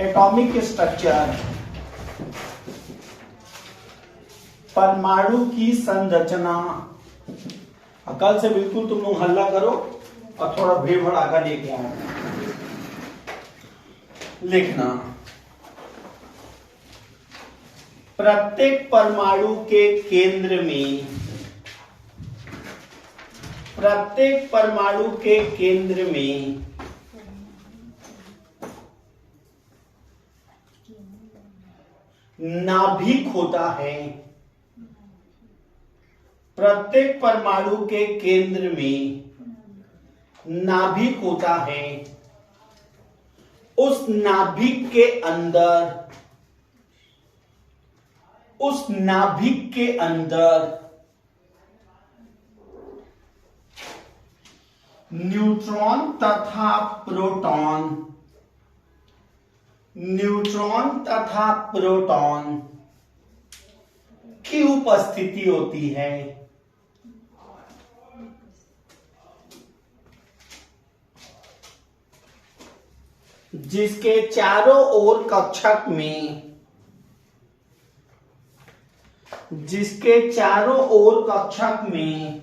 Atomic structure, परमाणु की संरचना। कल से बिल्कुल तुम लोग हल्ला करो और थोड़ा भीड़ भड़ाका लेके आओ। लिखना, प्रत्येक परमाणु के केंद्र में, प्रत्येक परमाणु के केंद्र में नाभिक होता है। प्रत्येक परमाणु के केंद्र में नाभिक होता है। उस नाभिक के अंदर, उस नाभिक के अंदर न्यूट्रॉन तथा प्रोटॉन, न्यूट्रॉन तथा प्रोटॉन की उपस्थिति होती है। जिसके चारों ओर कक्षक में, जिसके चारों ओर कक्षक में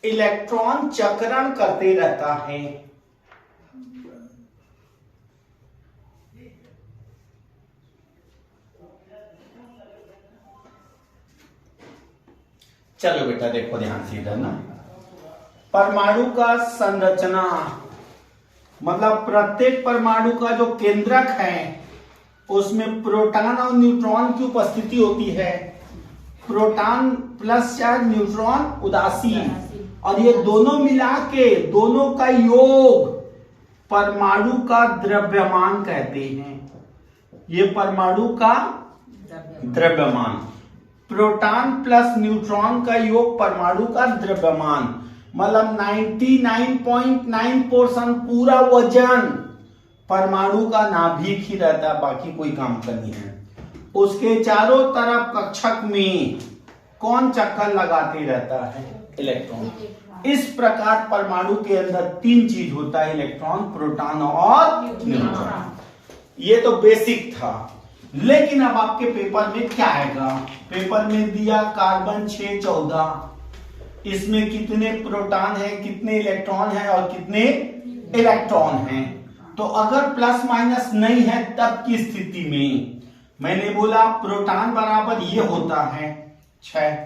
इलेक्ट्रॉन चक्रण करते रहता है। चलो बेटा देखो ध्यान से इधर ना, परमाणु का संरचना मतलब प्रत्येक परमाणु का जो केंद्रक है उसमें प्रोटॉन और न्यूट्रॉन की उपस्थिति होती है। प्रोटॉन प्लस चार्ज, न्यूट्रॉन उदासीन, और ये दोनों मिला के दोनों का योग परमाणु का द्रव्यमान कहते हैं। ये परमाणु का द्रव्यमान, प्रोटॉन प्लस न्यूट्रॉन का योग परमाणु का द्रव्यमान, मतलब 99.9% पूरा वजन परमाणु का नाभिक ही रहता है, बाकी कोई काम का नहीं है। उसके चारों तरफ कक्षक में कौन चक्कर लगाते रहता है? इलेक्ट्रॉन। इस प्रकार परमाणु के अंदर तीन चीज होता है, इलेक्ट्रॉन, प्रोटॉन और न्यूट्रॉन। ये तो बेसिक था, लेकिन अब आपके पेपर में क्या आएगा? पेपर में दिया कार्बन 614, इसमें कितने प्रोटॉन है, कितने इलेक्ट्रॉन है और कितने इलेक्ट्रॉन हैं। तो अगर प्लस माइनस नहीं है तब की स्थिति में मैंने बोला प्रोटॉन बराबर ये होता है 6,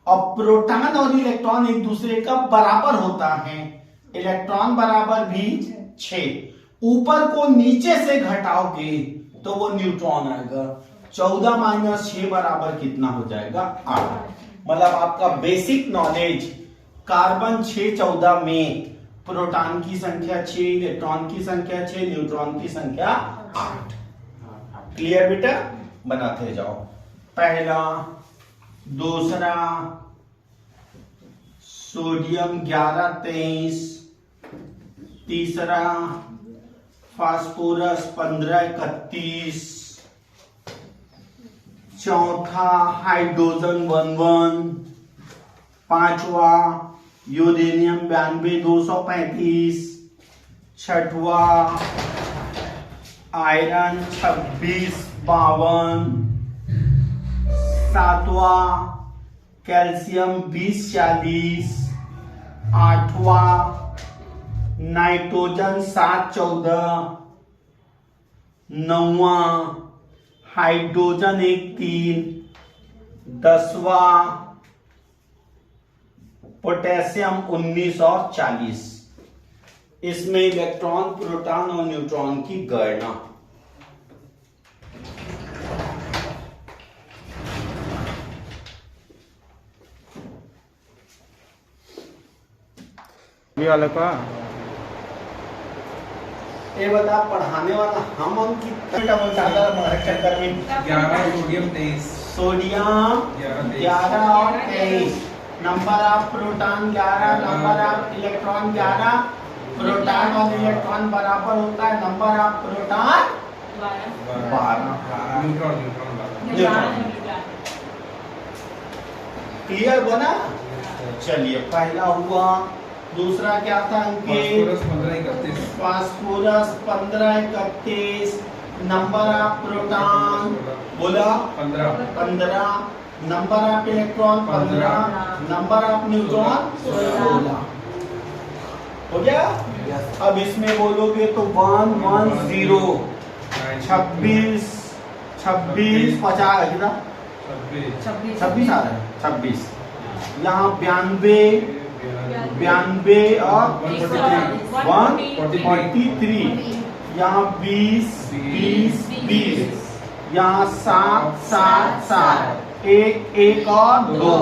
और प्रोटॉन और इलेक्ट्रॉन एक दूसरे का बराबर होता है, इलेक्ट्रॉन बराबर भी 6। ऊपर को नीचे से घटाओगे तो वो न्यूट्रॉन आएगा। 14 माइनस 6 बराबर कितना हो जाएगा? 8। मतलब आपका बेसिक नॉलेज कार्बन 614 में प्रोटॉन की संख्या 6, इलेक्ट्रॉन की संख्या 6, न्यूट्रॉन की संख्या 8। क्लियर बेटा? बनाते जाओ। पहला, दूसरा, सोडियम 1123, तीसरा फास्फोरस 1531, चौथा हाइड्रोजन 11, पांचवा यूरेनियम 9235, छठवा आयरन 2652, सातवा कैल्शियम 2040, आठवा नाइट्रोजन 714, नौवा हाइड्रोजन 13, 10वां पोटेशियम 19 और 40। इसमें इलेक्ट्रॉन, प्रोटॉन और न्यूट्रॉन की गणना। ये बता पढ़ाने वाला हम कितना चक्कर में 11 सोडियम 23, सोडियम 11 और 23, number of proton 11, number of electron 11, proton और इलेक्ट्रॉन बराबर होता है number of proton 12, neutron. Clear बना? चलिए पहला हुआ दूसरा क्या था Ankit? Phosphorus 1531, phosphorus 1531, number of proton बोला 15, number of electron 15, number of neutron 16। हो गया? अब इसमें बोलोगे तो 1 1 0 26 26 50 कितना? 26 आ रहा है 26। यहाँ 92 92 और 143, यहाँ 20 20 20, यहाँ 7 7 7, 1 1 और 2,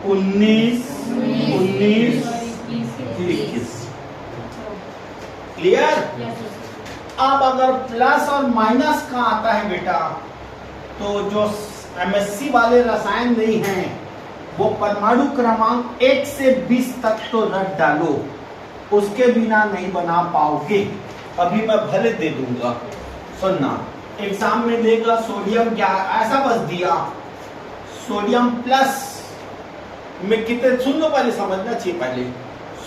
19 19 21। क्लियर? अब अगर प्लस और माइनस का आता है बेटा, तो जो एमएससी वाले रसायन नहीं हैं, वो परमाणु क्रमांक 1 से 20 तक तो रख डालो, उसके बिना नहीं बना पाओगे। अभी मैं भले दे दूंगा, सुनना। एग्जाम में देगा सोडियम क्या, ऐसा बस दिया सोडियम प्लस में कितने, सुन लो पहले, समझना चाहिए पहले।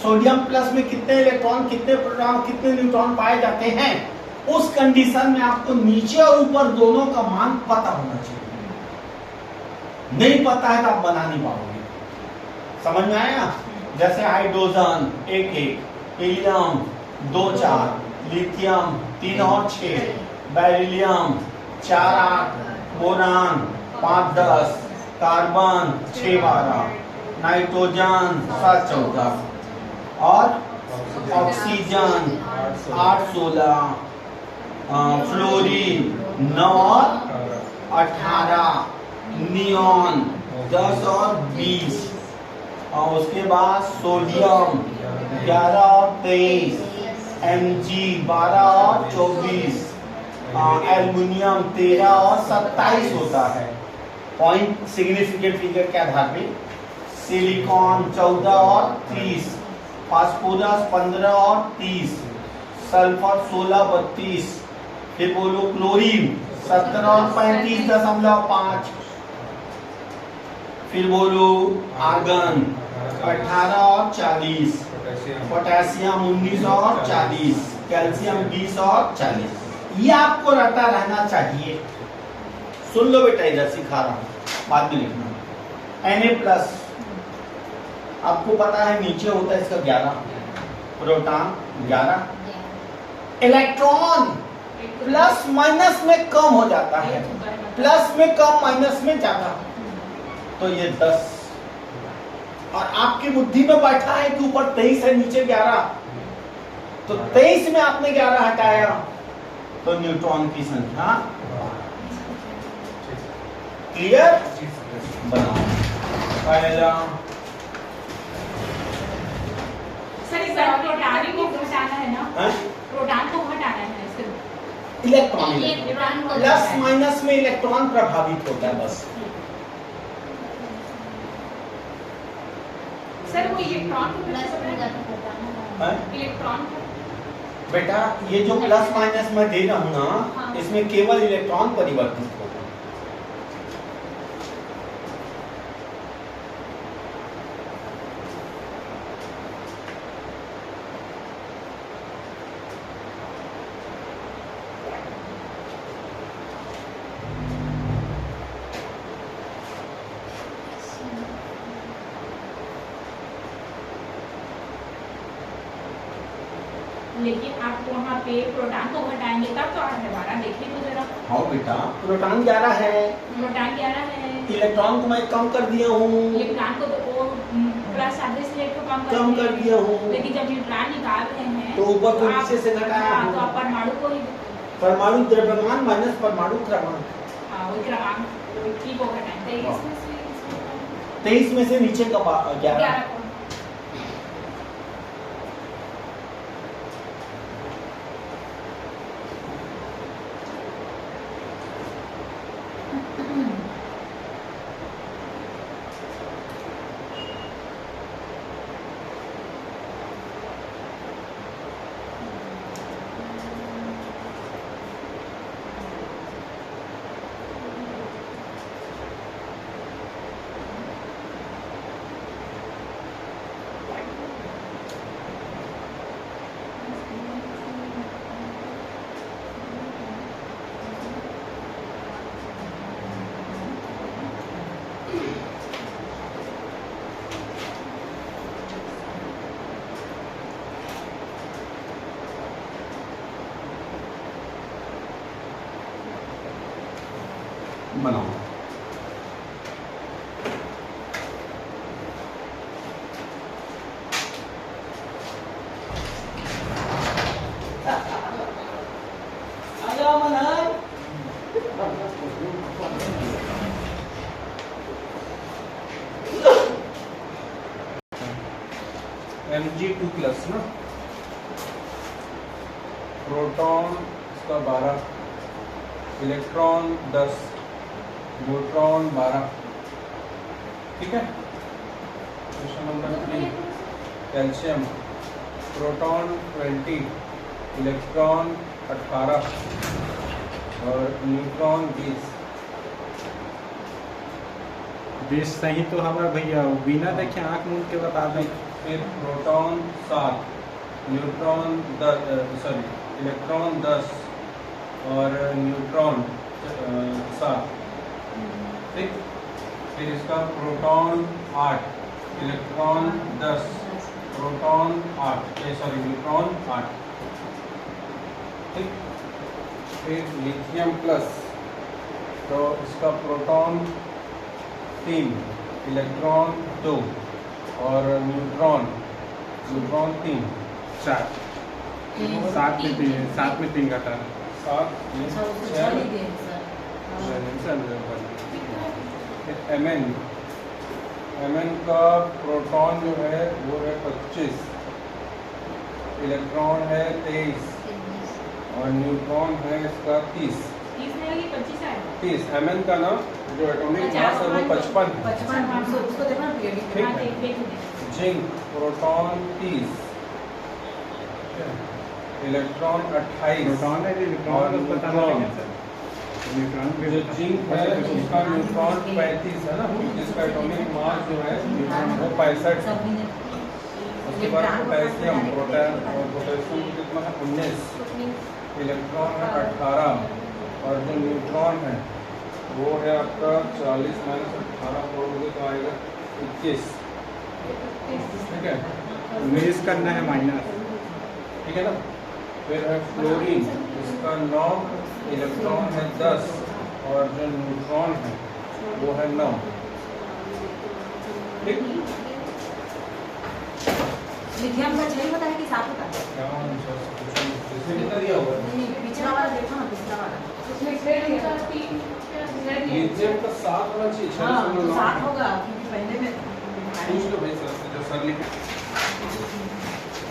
सोडियम प्लस में कितने इलेक्ट्रॉन, कितने प्रोटॉन, कितने न्यूट्रॉन पाए जाते हैं, उस कंडीशन में आपको नीचे और ऊपर दोनों का मान पता होना चाहिए। नहीं पता है तो आप बना नहीं पाओगे। समझ में आया? जैसे हाइड्रोजन 1 1, हीलियम 2 4, लिथियम 3 और 6, बेरिलियम 4 8, बोरान 5 10, कार्बन 6 12, नाइट्रोजन 7 14 और ऑक्सीजन 8 16, फ्लोरीन 9 और 18, नियॉन 10 और 20, और उसके बाद सोडियम 11 और 23, Mg 12 और 24, एल्युमिनियम 13 और 27 होता है। पॉइंट सिग्निफिकेंट फिगर के आधार पे सिलिकॉन 14 और 30, फास्फोरस 15 और 30, सल्फर 16 32, फिर बोलो क्लोरीन 17 और 35.5, फिर बोलो आर्गन 18 और 40, पोटेशियम 19 और 40, कैल्शियम 20 और 40। ये आपको रटा रहना चाहिए। सुन लो बेटा, इधर सिखा रहा हूं, बाद में लिखना। Na+ आपको पता है नीचे होता है इसका 11, प्रोटॉन 11, इलेक्ट्रॉन प्लस माइनस में कम हो जाता है, प्लस में कम माइनस में ज्यादा, तो ये 10। और आपकी बुद्धि में बैठा है कि ऊपर 23 है नीचे 11, तो 23 में आपने 11 हटाया तो न्यूट्रॉन की संख्या। क्लियर? बनाओ पहला। सर प्रोटॉन को घटाना है ना, प्रोटॉन को घटाना है इलेक्ट्रॉन प्लस माइनस में इलेक्ट्रॉन प्रभावित होता है बस। सर वो इलेक्ट्रॉन को इलेक्ट्रॉन बेटा ये जो प्लस माइनस में दे रहा हूं ना, हाँ। इसमें केवल इलेक्ट्रॉन परिवर्तित होगा। लेकिन आप वहाँ पे प्रोटॉन को घटाएंगे तब तो आप दोबारा देखिए तो जरा। हाँ बेटा, प्रोटॉन 11 है, प्रोटॉन 11 है, इलेक्ट्रॉन को मैं कम कर दिया हूँ, इलेक्ट्रॉन को तो वो प्लस आधे से इलेक्ट्रॉन कम कर दिया हूँ, लेकिन जब न्यूट्रॉन निकाल रहे हैं तो ऊपर को नीचे से घटाया हाँ, हूँ। तो आप परमाणु को ही परमाणु द्रव्यमान माइनस परमाणु क्रमांक, वो क्रमांक की को घटाएंगे। 23 में से नीचे का 11। बनाओ। आ जाओ मनन। Mg2+ ना, प्रोटॉन इसका 12, इलेक्ट्रॉन 10, न्यूट्रॉन 12। ठीक है। Question number 3, calcium, proton 20, electron 18 और न्यूट्रॉन 20। 20 सही तो हमारा भैया बिना देखे आँख मूंद के बता दें। फिर प्रोटॉन 7, न्यूट्रॉन 10, सॉरी इलेक्ट्रॉन 10 और न्यूट्रॉन 7। ठीक। फिर इसका proton 8, electron 10, proton 8, sorry neutron 8। ठीक। फिर लिथियम प्लस, तो इसका प्रोटॉन 3, इलेक्ट्रॉन 2 और न्यूट्रॉन 3। 4 7 में 3 घटा है। 7 Mn का प्रोटॉन जो है वो है 25, इलेक्ट्रॉन है 23 और न्यूट्रॉन है इसका 30। 30 नहीं होगी, 25 आएगा। 30 Mn का ना जो एटॉमिक मास है वो 55 है। 55 उसको देखना पीरियडिक। ठीक हाँ, है। देख लें। जिंक प्रोटॉन 30, इलेक्ट्रॉन 28 प्रोटॉन है, इलेक्ट्रॉन और को पता न्यूट्रॉन। नहीं सर। न्यूट्रॉन भी जो जिंक है उसका न्यूट्रॉन 35 है ना, जिसका एटॉमिक मास जो है वो 65 है। उसके बाद पोटेशियम, पोटेशियम कितना है 19, इलेक्ट्रॉन है 18 और जो न्यूट्रॉन है वो है आपका 40 - 18 करोड़ तो आएगा 21। ठीक है। मिस करना है माइनस। ठीक है ना। फिर है फ्लोरीन, इसका 9, इलेक्ट्रॉन है 10 और जो न्यूट्रॉन है वो है 9। ठीक। लिथियम का 6 होता है कि 7 होता है? क्या इसमें कितना दिया हुआ है? नहीं, पिछला वाला देखो ना, पिछला वाला। उसमें ग्रेड का 3 लिथियम का 7 होना चाहिए। हाँ, 6 तो 7 होगा क्योंकि पहले में पूछ लो भाई सर से, जो सर लिखे।